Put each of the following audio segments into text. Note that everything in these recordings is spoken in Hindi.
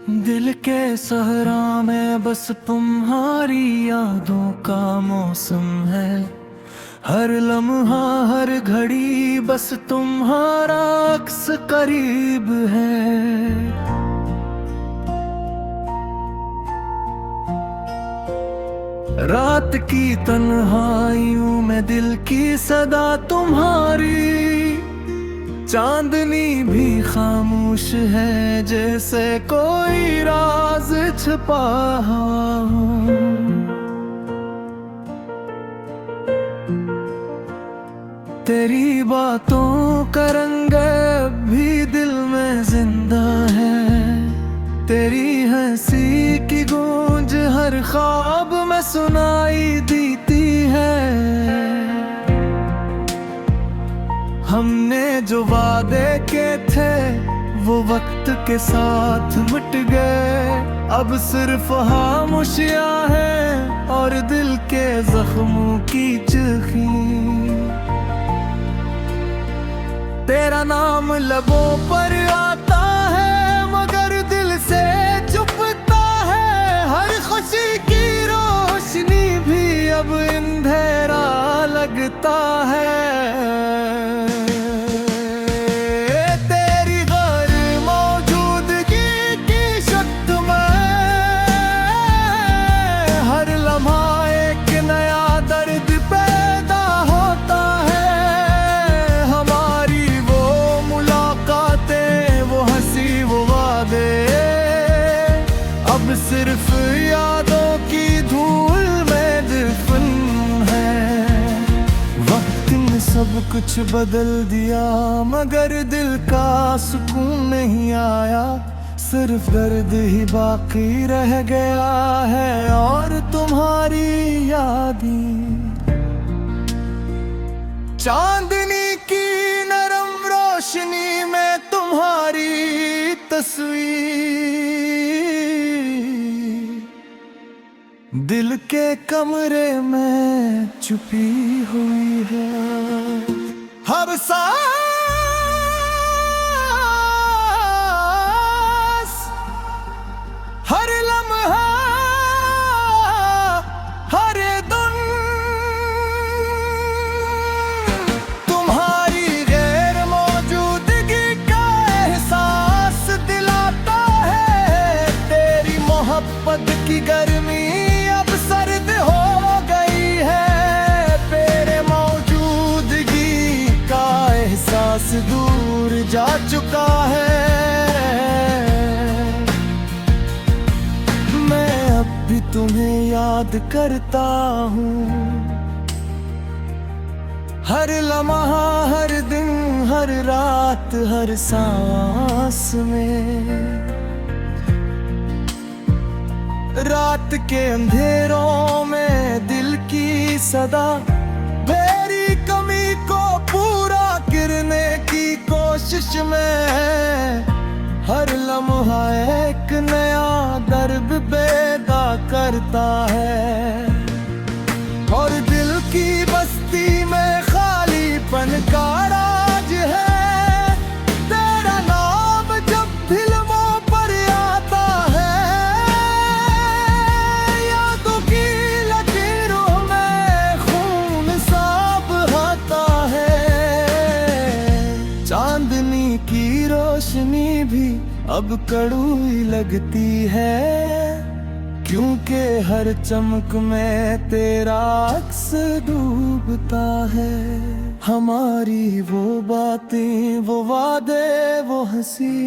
दिल के सहरा में बस तुम्हारी यादों का मौसम है। हर लम्हा हर घड़ी बस तुम्हारा अक्स करीब है। रात की तन्हाइयों में दिल की सदा तुम्हारी, चांदनी भी खामोश है जैसे कोई राज छुपा हो। तेरी बातों का रंग भी दिल में जिंदा है। तेरी हंसी की गूंज हर ख्वाब में सुनाई देती है। हमने जो वादे के थे वो वक्त के साथ मिट गए। अब सिर्फ खामोशियां हैं और दिल के जख्मों की चीखें। तेरा नाम लबों पर आता है मगर दिल से चुपता है। हर खुशी की रोशनी भी अब अंधेरा लगता है। तेरी गैर मौजूदगी की शक में हर लम्हा एक नया दर्द पैदा होता है। हमारी वो मुलाकातें, वो हंसी, वो वादे अब सिर्फ यादों की धूल में दफन है। वक्त ने सब कुछ बदल दिया मगर दिल का सुकून नहीं आया। सिर्फ दर्द ही बाकी रह गया है और तुम्हारी यादें। चांदनी की नरम रोशनी में तुम्हारी तस्वीर दिल के कमरे में छुपी हुई है। हर सांस, हर लम्हा, हर धुन तुम्हारी गैर मौजूदगी का एहसास दिलाता है। तेरी मोहब्बत की गर्मी अब सर्द हो गई है। तेरे मौजूदगी का एहसास दूर जा चुका है। मैं अब भी तुम्हें याद करता हूँ। हर लम्हा, हर दिन, हर रात, हर सांस में। रात के अंधेरों में दिल की सदा मेरी कमी को पूरा करने की कोशिश में। हर लम्हा एक नया दर्द पैदा करता है और दिल की बस्ती में खालीपन का राज है। तेरा नाम जब फिल्मों पर आता है यादों की लकीरों में खून सा बहता है। चांदनी की रोशनी भी अब कड़वी लगती है क्योंकि हर चमक में तेरा अक्स डूबता है। हमारी वो बातें, वो वादे, वो हंसी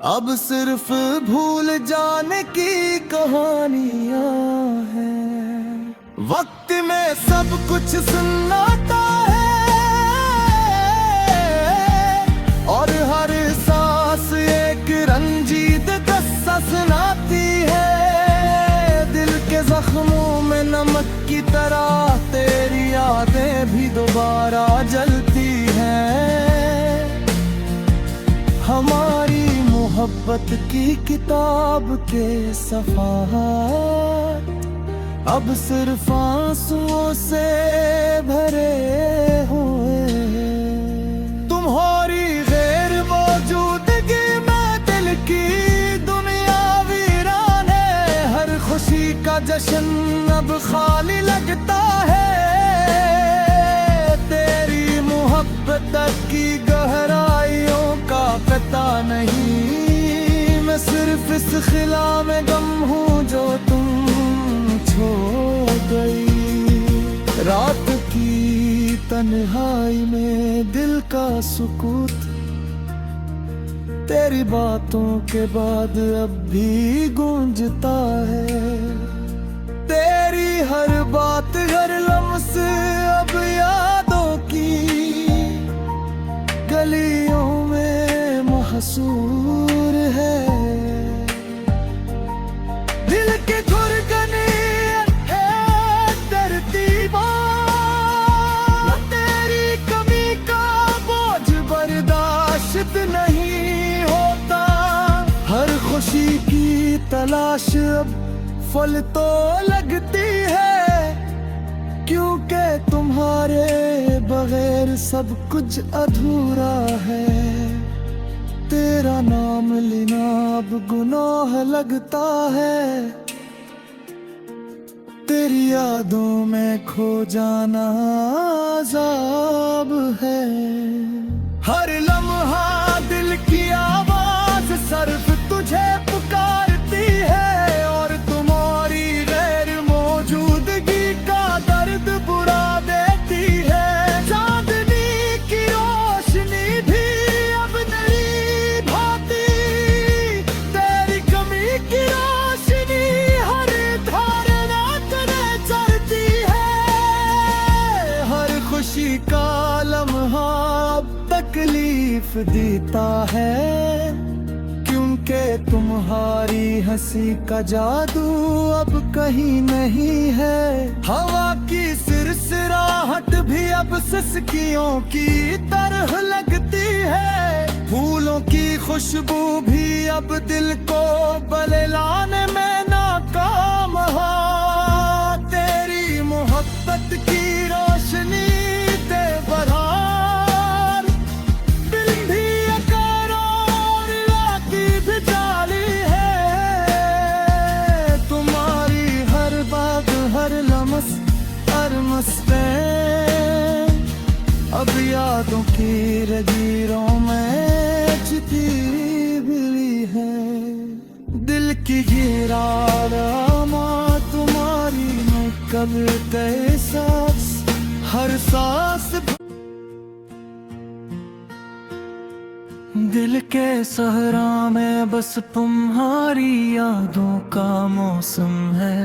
अब सिर्फ भूल जाने की कहानियां हैं। वक्त में सब कुछ सुनाता है और हर सांस एक रंजीत किस्सा सुनाती है। दिल के जख्मों में नमक की तरह तेरी यादें भी दोबारा जलती हैं। हमारी मोहब्बत की किताब के सफ़ाहत अब सिर्फ आंसुओं से भरे हुए हैं। तुम्हारी गैर मौजूदगी में दिल की जश्न अब खाली लगता है। तेरी मोहब्बत की गहराइयों का पता नहीं। मैं सिर्फ इस खिला में गम हूँ जो तुम छोड़ गई। रात की तन्हाई में दिल का सुकूत तेरी बातों के बाद अब भी गूंजता है। तेरी हर बात हर लम्स अब यादों की गलियों में महसूर है। दिल के धड़कने है तरतीबा, तेरी कमी का बोझ बर्दाश्त नहीं। खुशी की तलाश अब फल तो लगती है, क्योंकि तुम्हारे बगैर सब कुछ अधूरा है। तेरा नाम लेना अब गुनाह लगता है। तेरी यादों में खो जाना अज़ाब है। हर लम्हा दिल की आवाज सिर्फ तुझे पुकारती है, और तुम्हारी गैर मौजूदगी का दर्द बुरा देती है। चांदनी की रोशनी भी अब नहीं भाती, तेरी कमी की रोशनी हर धारणा करे चलती है। हर खुशी का लम्हा अब तकलीफ देता है, क्योंकि तुम्हारी हंसी का जादू अब कहीं नहीं है। हवा की सिरसिराहट भी अब सिसकियों की तरह लगती है। फूलों की खुशबू भी अब दिल को बहलाने में नाकाम है। तेरी मोहब्बत की रोशनी दे बहार, दिल भी अब यादों की रजीरों में छिपी मिली है। दिल की गिरामा तुम्हारी में कब तय सांस, हर सांस दिल के सहरा में बस तुम्हारी यादों का मौसम है।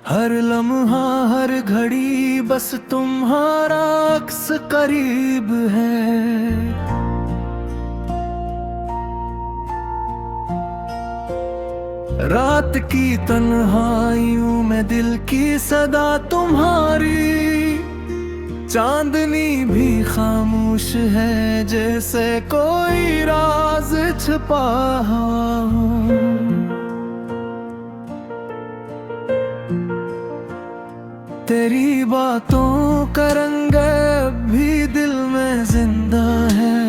हर लम्हा हर घड़ी बस तुम्हारा अक्स करीब है। रात की तन्हाइयों में दिल की सदा तुम्हारी, चांदनी भी खामोश है जैसे कोई राज छुपा हो। तेरी बातों का रंग भी दिल में जिंदा है।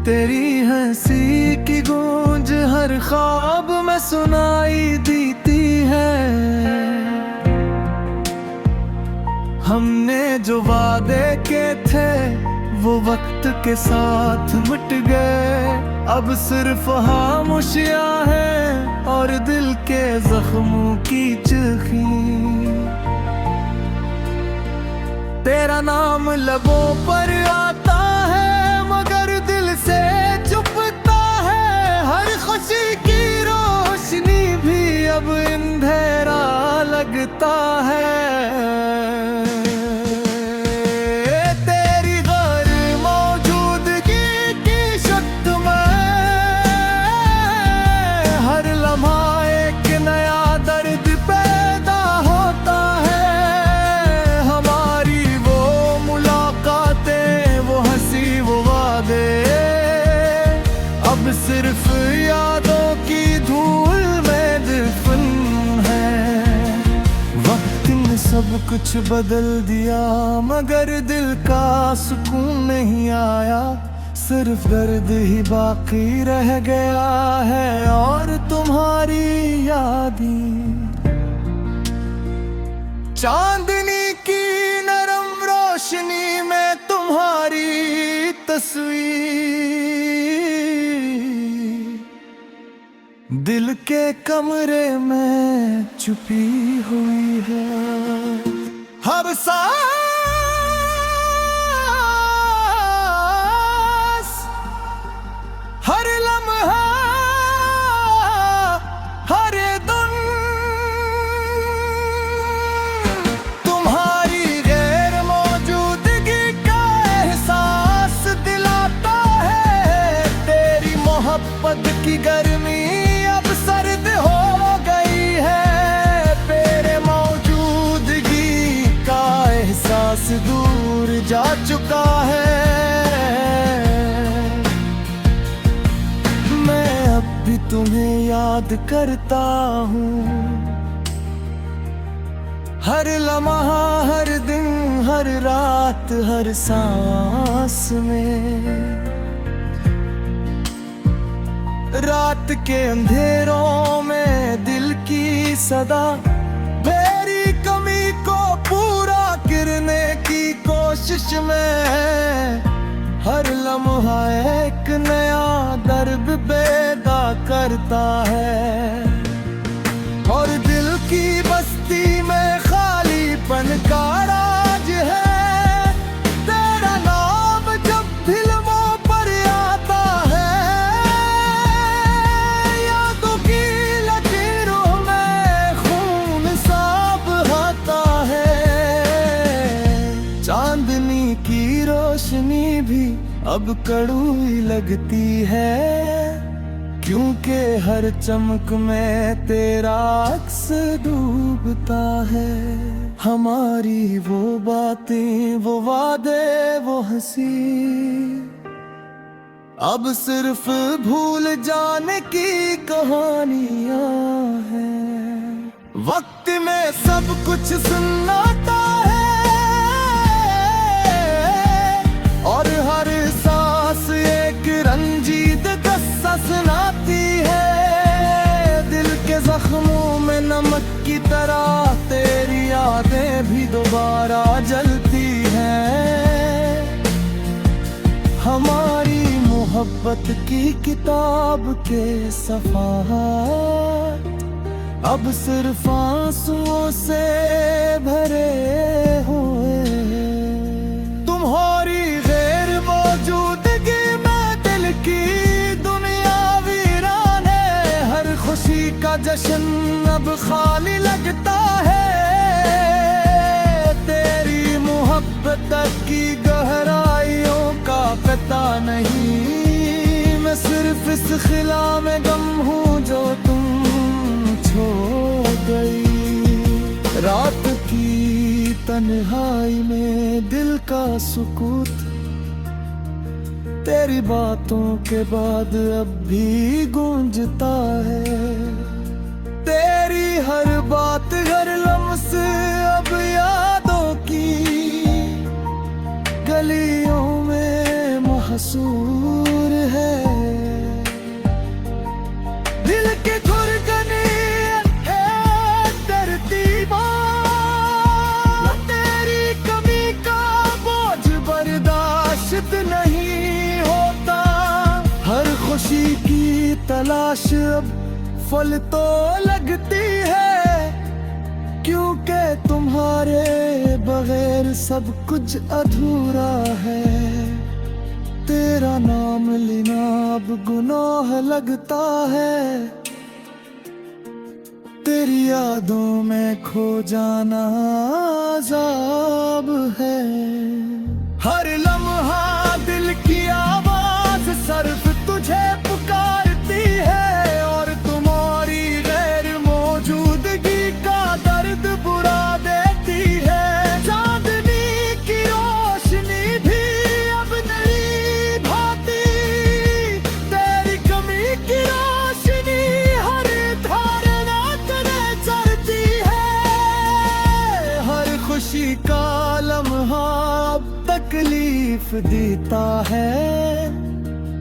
तेरी हंसी की गूंज हर ख्वाब में सुनाई देती है। हमने जो वादे के थे वो वक्त के साथ मिट गए। अब सिर्फ खामोशियां हैं और दिल के जख्मों की चिल्खी। तेरा नाम लबों पर आता है मगर दिल से चुपता है। हर खुशी की रोशनी भी अब अंधेरा लगता है। तेरी गैर मौजूदगी की शक में हर लम्हा एक नया दर्द पैदा होता है। अब सिर्फ यादों की धूल में दफन है। वक्त ने सब कुछ बदल दिया मगर दिल का सुकून नहीं आया। सिर्फ दर्द ही बाकी रह गया है और तुम्हारी यादें। चांदनी की नरम रोशनी में तुम्हारी तस्वीर दिल के कमरे में छुपी हुई है। हर सांस, हर लम्हा, हर दम तुम्हारी गैर मौजूदगी का एहसास दिलाता है। तेरी मोहब्बत की गर्मी अब सर्द हो गई है। तेरे मौजूदगी का एहसास दूर जा चुका है। मैं अब भी तुम्हें याद करता हूँ, हर लम्हा, हर दिन, हर रात, हर सांस में। रात के अंधेरों में दिल की सदा मेरी कमी को पूरा करने की कोशिश में। हर लम्हा एक नया दर्द पैदा करता है और दिल की बस्ती में खालीपन का राज है। तेरा नाम जब फिल्मों पर आता है, यादों की लकीरों में खून सा बहता है। चांदनी की रोशनी भी अब कड़वी लगती है, क्योंकि हर चमक में तेरा अक्स डूबता है। हमारी वो बातें, वो वादे, वो हंसी अब सिर्फ भूल जाने की कहानियां हैं। वक्त में सब कुछ सुनाता है और हर सांस एक रंजीद किस्सा सुनाती है। दिल के जख्मों में नमक की तरह तेरी यादें भी दोबारा जलती हैं। हमारी मोहब्बत की किताब के सफ़हात अब सिर्फ आंसुओं से भरे हुए हैं। तुम्हारी गैर मौजूदगी में दिल की दुनिया वीरान है। हर खुशी का जश्न अब खाली लगता है। तेरी मोहब्बत की गहराइयों का पता नहीं। मैं सिर्फ इस खिला में गम हूँ जो तुम छोड़ गई। रात की तन्हाई में दिल का सुकूत तेरी बातों के बाद अब भी गूंजता है। तेरी हर बात, हर लम्स अब यादों की गलियों में महसूर है। दिल के धड़कने है तरतीबां, तेरी कमी का बोझ बर्दाश्त नहीं होता। हर खुशी की तलाश अब फल तो लगती है, क्योंकि तुम्हारे बगैर सब कुछ अधूरा है। तेरा नाम लेना अब गुनाह लगता है। तेरी यादों में खो जाना अज़ाब है। हर लम्हा दिल की आवाज सिर्फ तुझे पुकारती है और तुम्हारी गैर मौजूदगी का दर्द बुरा देती है। चांदनी की रोशनी भी अब नहीं भाती। तेरी कमी की रोशनी हर धारणा करे चलती है। हर खुशी का लम्हा अब तकलीफ देता है,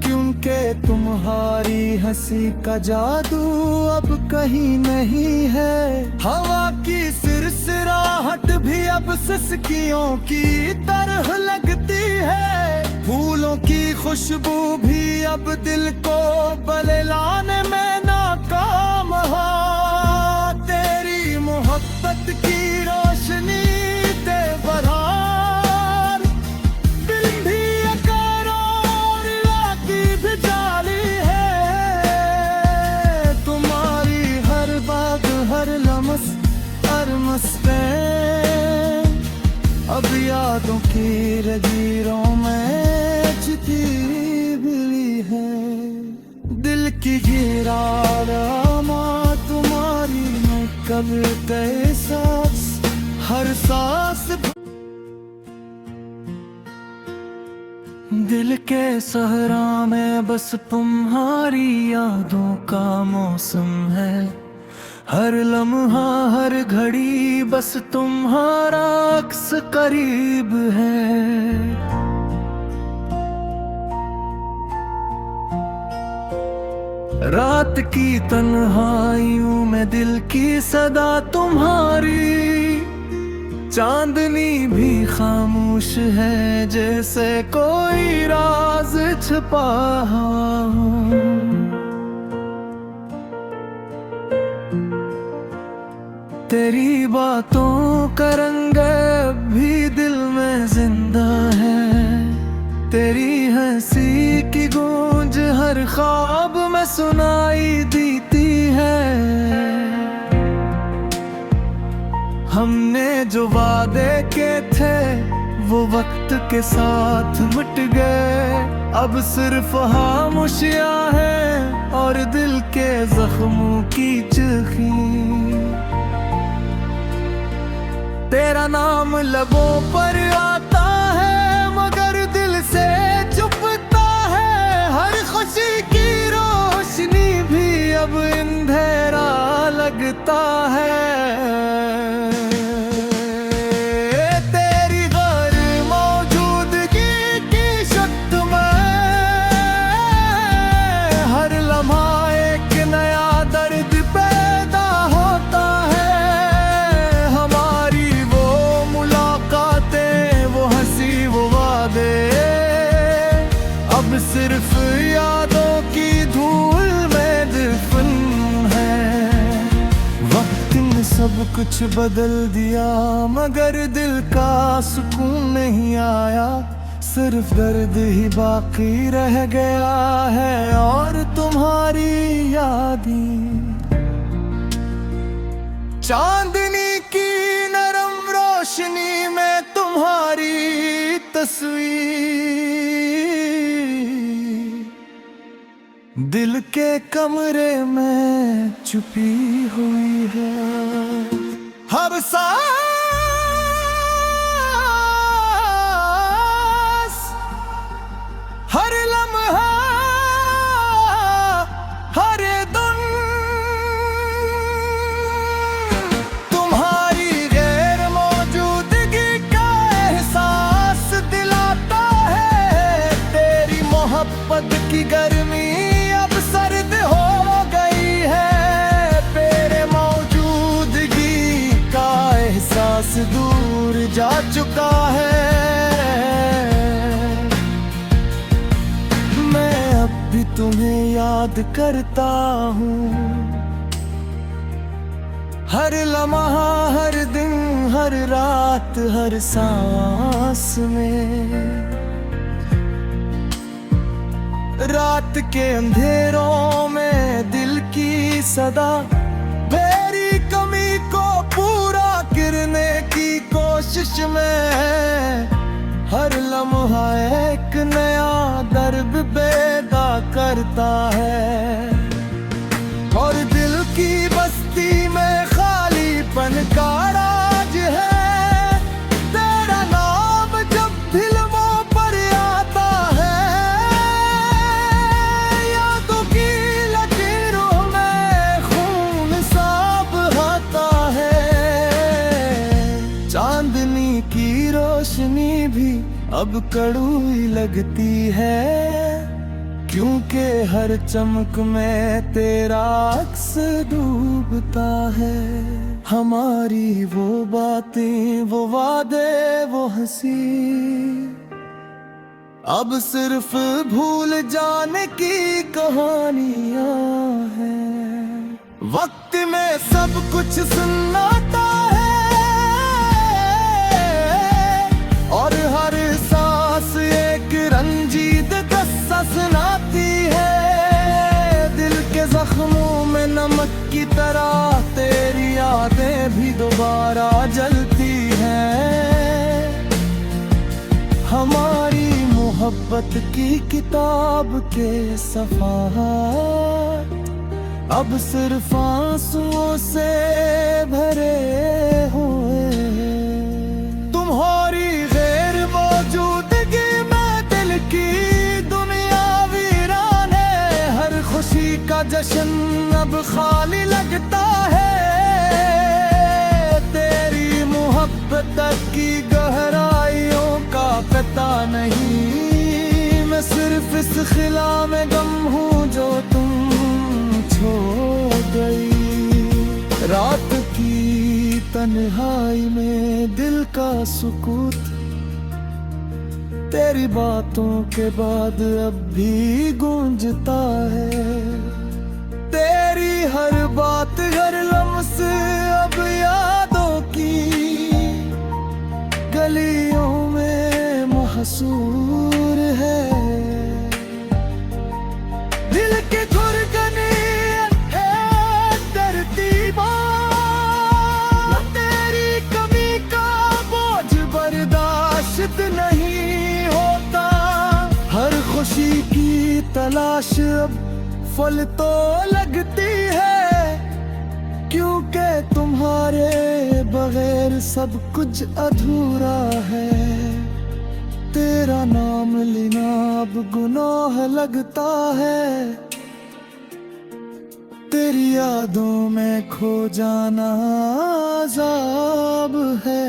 क्योंकि तुम्हारी हंसी का जादू अब कहीं नहीं है। हवा की सिर मुस्कुराहट भी अब सिसकियों की तरह लगती है। फूलों की खुशबू भी अब दिल को बहलाने में नाकाम है। तेरी मोहब्बत की रोशनी ते बरहार दिल भी अकारों की भी जाली है। तुम्हारी हर बात हर लम्स हर मुस्कान अब यादों की जंजीरों में छिपी मिली है। दिल की गिरामा तुम्हारी मैं कब तय सांस हर सांस। दिल के सहरा में बस तुम्हारी यादों का मौसम है। हर लम्हा हर घड़ी बस तुम्हारा अक्स करीब है। रात की तन्हाइयों में दिल की सदा तुम्हारी। चांदनी भी खामोश है जैसे कोई राज छुपा हो। तेरी बातों का रंग भी दिल में जिंदा है। तेरी हंसी की गूंज हर ख्वाब में सुनाई देती है। हमने जो वादे के थे वो वक्त के साथ मिट गए। अब सिर्फ खामोशियां हैं और दिल के जख्मों की चीखें। तेरा नाम लबों पर आता है मगर दिल से चुपता है। हर खुशी की रोशनी भी अब अंधेरा लगता है। तेरी गैर मौजूदगी की शक्ल में हर लम्हा एक नया दर्द पैदा होता है। अब सिर्फ यादों की धूल में दफन है। वक्त ने सब कुछ बदल दिया मगर दिल का सुकून नहीं आया। सिर्फ दर्द ही बाकी रह गया है और तुम्हारी यादें। चांदनी की नरम रोशनी में तुम्हारी तस्वीर दिल के कमरे में छुपी हुई है। हर सांस हर लम्हा हर दम तुम्हारी गैर मौजूदगी का एहसास दिलाता है। तेरी मोहब्बत की गर्मी अब सर्द हो गई है। तेरे मौजूदगी का एहसास दूर जा चुका है। मैं अब भी तुम्हें याद करता हूँ। हर लम्हा हर दिन हर रात हर सांस में। रात के अंधेरों में दिल की सदा मेरी कमी को पूरा करने की कोशिश में। हर लम्हा एक नया दर्द पैदा करता है और दिल की बस्ती में खालीपन का राज है। तेरा नाम जब फिल्मों पर आता है यादों की लकीरों में खून सा बहता है। चांदनी की रोशनी भी अब कड़वी लगती है क्योंकि हर चमक में तेरा अक्स डूबता है। हमारी वो बातें, वो वादे, वो हंसी अब सिर्फ भूल जाने की कहानियां हैं। वक्त में सब कुछ सुनाता है और हर सांस एक रंजीद किस्सा सुनाती है। दिल के जख्मों में नमक की तरह तेरी यादें भी दोबारा जलती हैं। हमारी मोहब्बत की किताब के सफ़हात अब सिर्फ आंसुओं से भरे हुए। तुम्हारी गैर मौजूदगी में दिल की दुनिया वीरान है। हर खुशी का जश्न अब खाली लगता है। तेरी मोहब्बत की गहराइयों का पता नहीं। मैं सिर्फ इस खिला में गम हूँ जो तुम छोड़ गई। रात की तन्हाई में दिल का सुकूत तेरी बातों के बाद अब भी गूंजता है। तेरी हर बात, हर लम्स अब यादों की गलियों में महसूर है। दिल के धड़कने है तरतीबा, तेरी कमी का बोझ बर्दाश्त नहीं होता। हर खुशी की तलाश अब फल तो लगती है, क्योंकि तुम्हारे बगैर सब कुछ अधूरा है। तेरा नाम लेना अब गुनाह लगता है। तेरी यादों में खो जाना अज़ाब है।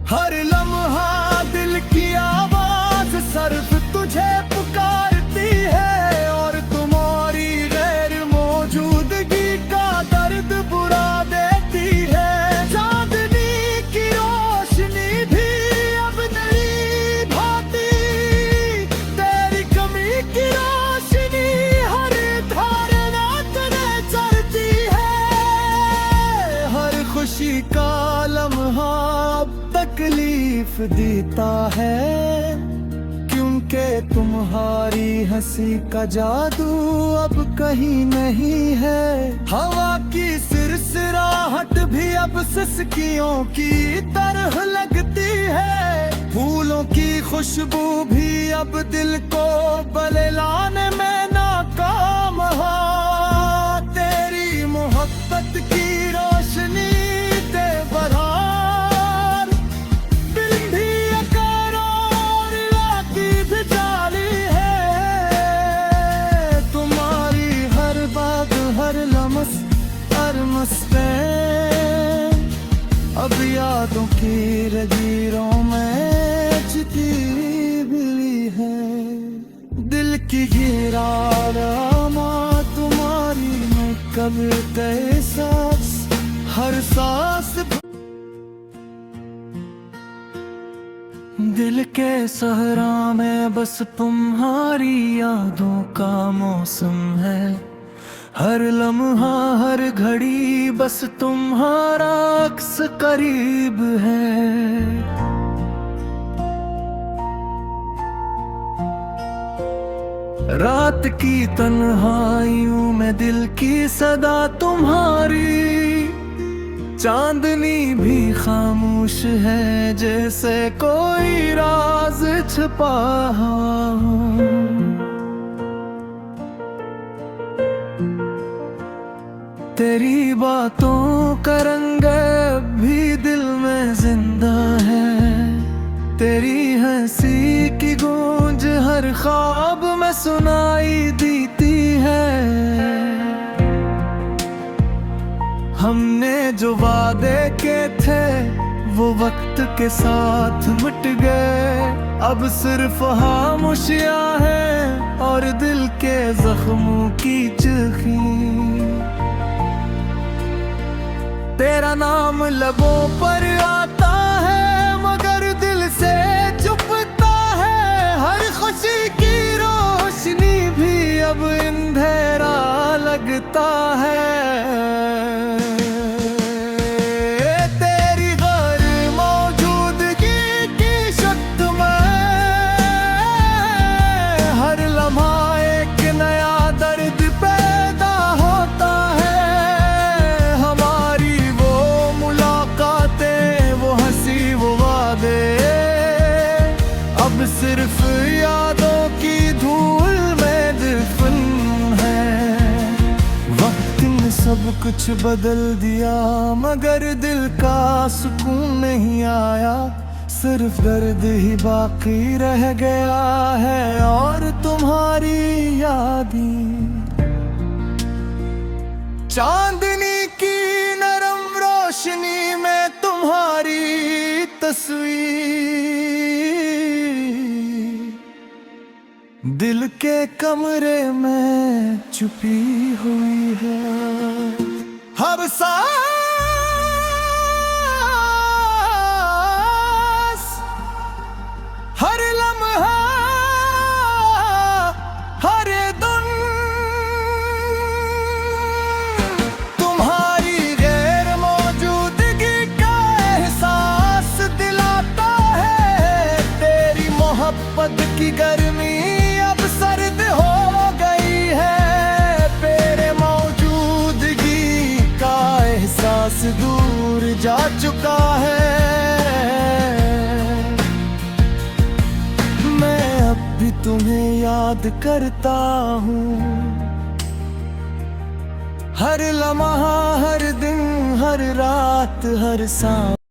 हर लम्हा दिल की आवाज सिर्फ तुझे पुकारती है और तुम्हारी गैर मौजूदगी का दर्द बुरा देती है। चांदनी की रोशनी भी अब नहीं भाती। तेरी कमी की रोशनी हर धारणा तेरे चलती है। हर खुशी का लम्हा अब तकलीफ देता है, क्योंकि तुम्हारी हंसी का जादू अब कहीं नहीं है। हवा की सिरसिराहट भी अब सिसकियों की तरह लगती है। फूलों की खुशबू भी अब दिल को बहलाने में नाकाम है। तेरी मोहब्बत की रोशनी ते बरहार बिन भी अकार और राती भी जाली है। तुम्हारी हर बात, हर लम्स, हर मस्ते अब यादों की लकीरों में चिती मिली है। दिल की गिरामा तुम्हारी में कब गए सांस, हर सांस दिल के सहरा में बस तुम्हारी यादों का मौसम है। हर लम्हा, हर घड़ी बस तुम्हारा अक्स करीब है। रात की तन्हाइयों में दिल की सदा तुम्हारी। चांदनी भी खामोश है जैसे कोई राज छुपा हो। तेरी बातों का रंग भी दिल में जिंदा है। तेरी हंसी की गूंज हर ख्वाब में सुनाई देती है। हमने जो वादे के थे वो वक्त के साथ मिट गए। अब सिर्फ खामोशियां हैं और दिल के जख्मों की चुखी। तेरा नाम लबों पर आता है मगर दिल से चुपता है। हर खुशी की रोशनी भी अब अंधेरा लगता है। तेरी गैर मौजूदगी की शक्त में हर लम्हा एक नया दर्द पैदा होता है। हमारी वो मुलाकातें, वो हंसी, वो वादे अब सिर्फ यादों की धूल में दफन है। वक्त ने सब कुछ बदल दिया मगर दिल का सुकून नहीं आया। सिर्फ दर्द ही बाकी रह गया है और तुम्हारी यादें। चांदनी की नरम रोशनी में तुम्हारी तस्वीर दिल के कमरे में छुपी हुई है। हर सांस, हर लम्हा, हर धुन तुम्हारी गैर मौजूदगी का एहसास दिलाता है। तेरी मोहब्बत की गर्मी अब सर्द हो गई है। तेरे मौजूदगी का एहसास दूर जा चुका है। मैं अब भी तुम्हें याद करता हूँ। हर लम्हा, हर दिन, हर रात, हर सांस।